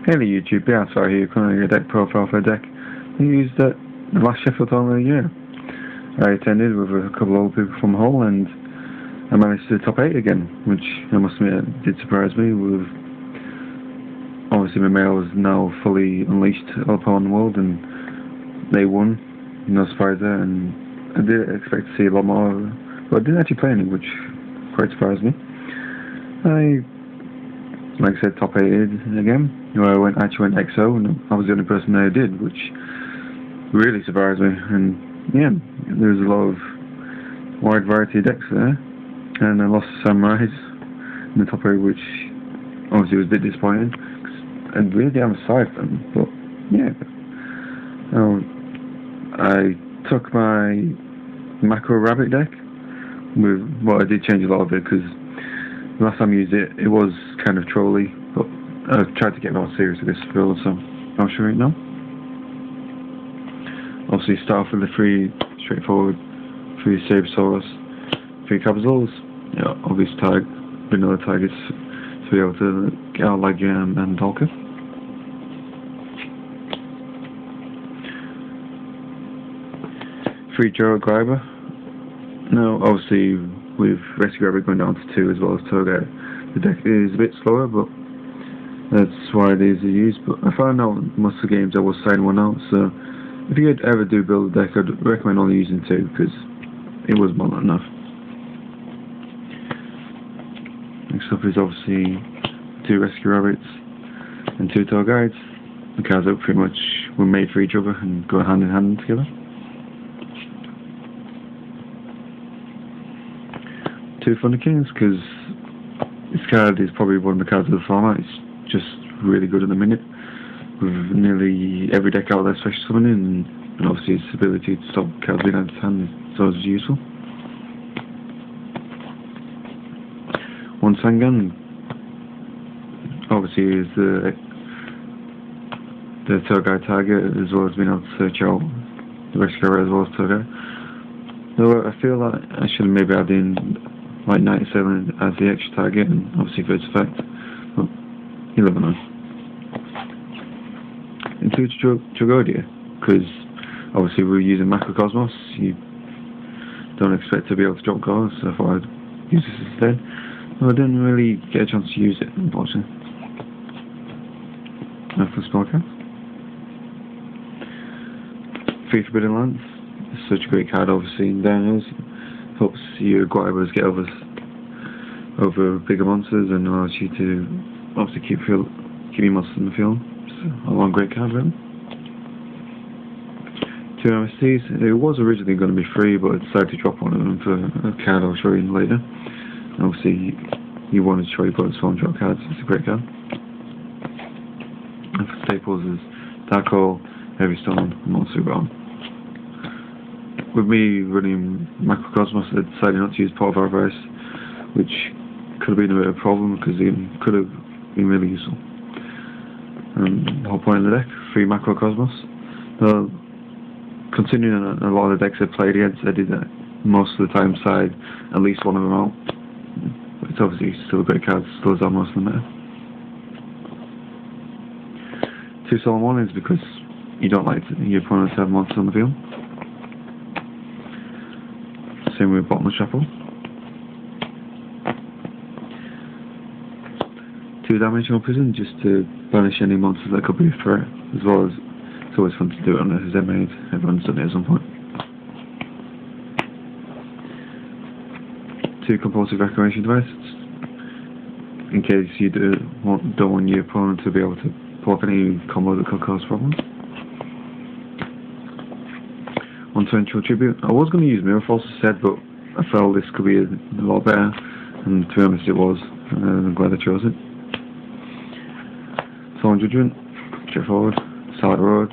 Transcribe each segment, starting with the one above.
Hey there YouTube, yeah, sorry, here, currently a deck profile for a deck I used at the last Sheffield tournament of the year. I attended with a couple of old people from Hull and I managed to top 8 again, which I must admit did surprise me. With obviously my mail is now fully unleashed upon the world and they won, no surprise there, and I did expect to see a lot more, but I didn't actually play any, which quite surprised me. Like I said, top 8 again. I actually went XO, and I was the only person there who did, which really surprised me. And yeah, there was a lot of wide variety of decks there, and I lost Samurais in the top 8, which obviously was a bit disappointing. I really am sorry for them, but yeah. I took my Macro Rabbit deck with, well, I did change a lot of it because last time I used it, it was kind of trolly, but I've tried to get more serious with this build, so I'll show you now. Obviously, start off with the 3 straightforward, 3 Sabersaurus, 3 Cabazals, obvious tag, vanilla targets to be able to get out like and Dolka. 3 Joe Griber. Now, obviously, with Rescue Rabbit going down to 2 as well as Toga, the deck is a bit slower, but that's why it is used. But I found out most of the games I was signing one out, so if you ever do build a deck, I'd recommend only using 2 because it was more than enough. Next up is obviously 2 Rescue Rabbits and 2 Tour Guides. The cards that pretty much were made for each other and go hand in hand together. 2 Thunder Kings, because this card is probably one of the cards of the format. It's just really good at the minute, with nearly every deck out there special summoning, and obviously its ability to stop cards being out of hand is always useful. 1 Sangan, obviously is the Tour Guide target, as well as being able to search out the Rescuer as well as Tour Guide. Though I feel like I should have maybe added in like 97 as the extra target, and obviously for its effect, but you never know. Into Tragodia, because obviously we're using Macrocosmos, you don't expect to be able to drop cards, so I thought I'd use this instead. Well, I didn't really get a chance to use it, unfortunately. For the spellcast. 3 Forbidden Lands. It's such a great card, obviously, in downhills. Helps your Guibers get over bigger monsters and allows you to obviously keep your monsters in the field. So, a long great card, really. 2 MSTs. It was originally going to be free, but I decided to drop one of them for a card I'll show you later. Obviously, you wanted to show you bonus form drop cards. It's a great card. And for staples is Dark Hole, Heavy Stone, and Monster Realm. With me running Macrocosmos, I decided not to use Port of Avarice, which could have been a bit of a problem because it could have been really useful. The whole point of the deck, 3 Macrocosmos. Considering a lot of the decks I played against, I did that most of the time side at least one of them out. It's obviously still a great card, still is on most of them there. 2 Solemn Warnings because you don't like your opponent to have monsters on the field. Same with Bottomless Chapel. 2 Dimensional Prison, just to banish any monsters that could be a threat, as well as it's always fun to do it on a Z-Maid. Everyone's done it at some point. 2 Compulsive Evacuation Devices, in case you don't want your opponent to be able to block any combo that could cause problems. 1 Torrential Tribute. I was going to use Mirror Force instead, but I felt this could be a lot better, and to be honest it was, and I'm glad I chose it. Solemn Judgment, straightforward, Starlight Road,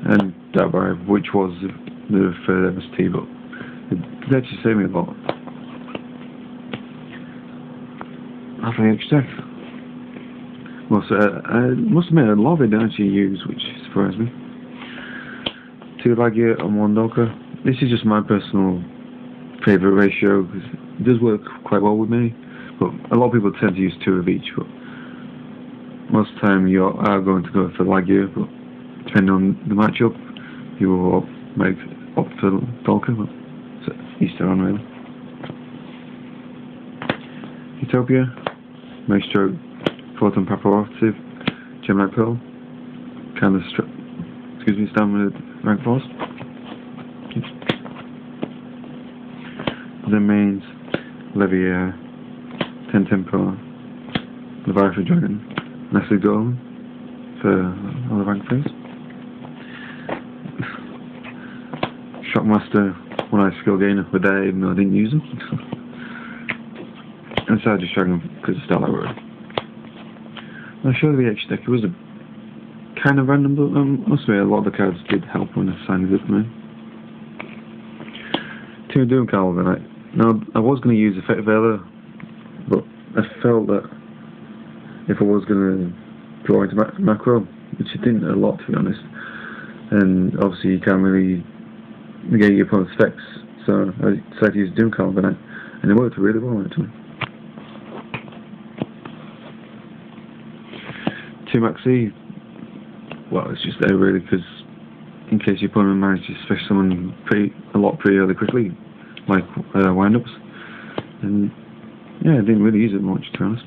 and Dabbar, which was the 3rd MST, but it did actually save me a lot. Half an extra deck. Well, so I must admit, a lot of it I didn't actually use, which surprised me. 2 Lagia and 1 Dolka. This is just my personal favourite ratio because it does work quite well with me, but a lot of people tend to use 2 of each. But most of the time you are going to go for lag gear, but depending on the matchup, you will opt for Dolka, but it's each their own really. Utopia, Maestro, Photon Preparative, Gemini Pearl, kind of stand with rank 4s. Then mains, Levier, 10 Tempo, Leviathan Dragon, Nestle Golem for all the rank 3s. Shockmaster, one eye skill gainer with that even though I didn't use them. And so I just Dragon because it's Starlight Road. I'll show you the H deck. It was a kind of random, but must be a lot of the cards did help when I signed it up for me. 2 Doom Caliber. Now I was going to use Effective Veiler, but I felt that if I was going to draw into macro, which I didn't a lot to be honest, and obviously you can't really negate your opponent's effects, so I decided to use Doom Caliber, and it worked really well actually. 2 Maxi, well, it's just there really because in case your opponent managed to special summon a lot pretty early quickly, like wind-ups, and yeah, I didn't really use it much to be honest.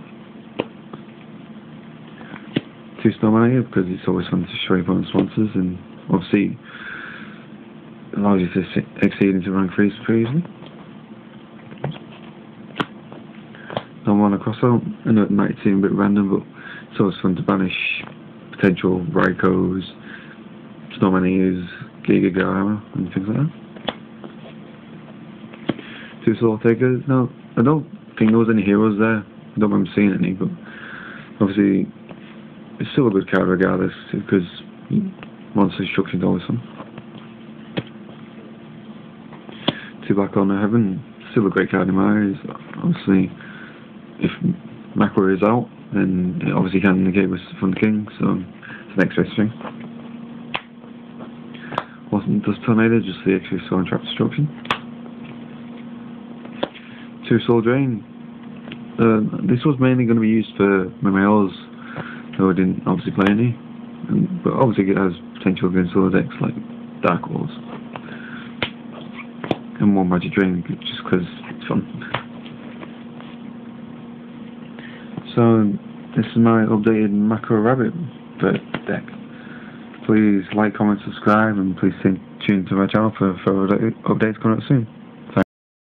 2 Snowman because it's always fun to show your opponent's sponsors, and obviously allows you to exceed into rank 3s pretty easily. Don't want to cross out, I know it might seem a bit random, but it's always fun to banish potential Raikos, Snowman Ears, Giga Garama, and things like that. 2 Soul Takers. Now, I don't think there was any heroes there. I don't remember seeing any, but obviously it's still a good card regardless, because monster destruction is always fun. 2 Black Honor Heaven, still a great card in my eyes. Obviously, if macro is out, then it obviously can negate with Fun King, so it's the next best thing. Wasn't Dust Tornado, just the extra Soul and Trap Destruction. 2 Soul Drain. This was mainly going to be used for Memeos, though I didn't obviously play any, but obviously it has potential against other decks like Dark Walls. And 1 Magic Drain, just because it's fun. So, this is my updated Macro Rabbit deck. Please like, comment, subscribe, and please stay tuned to my channel for further updates coming up soon.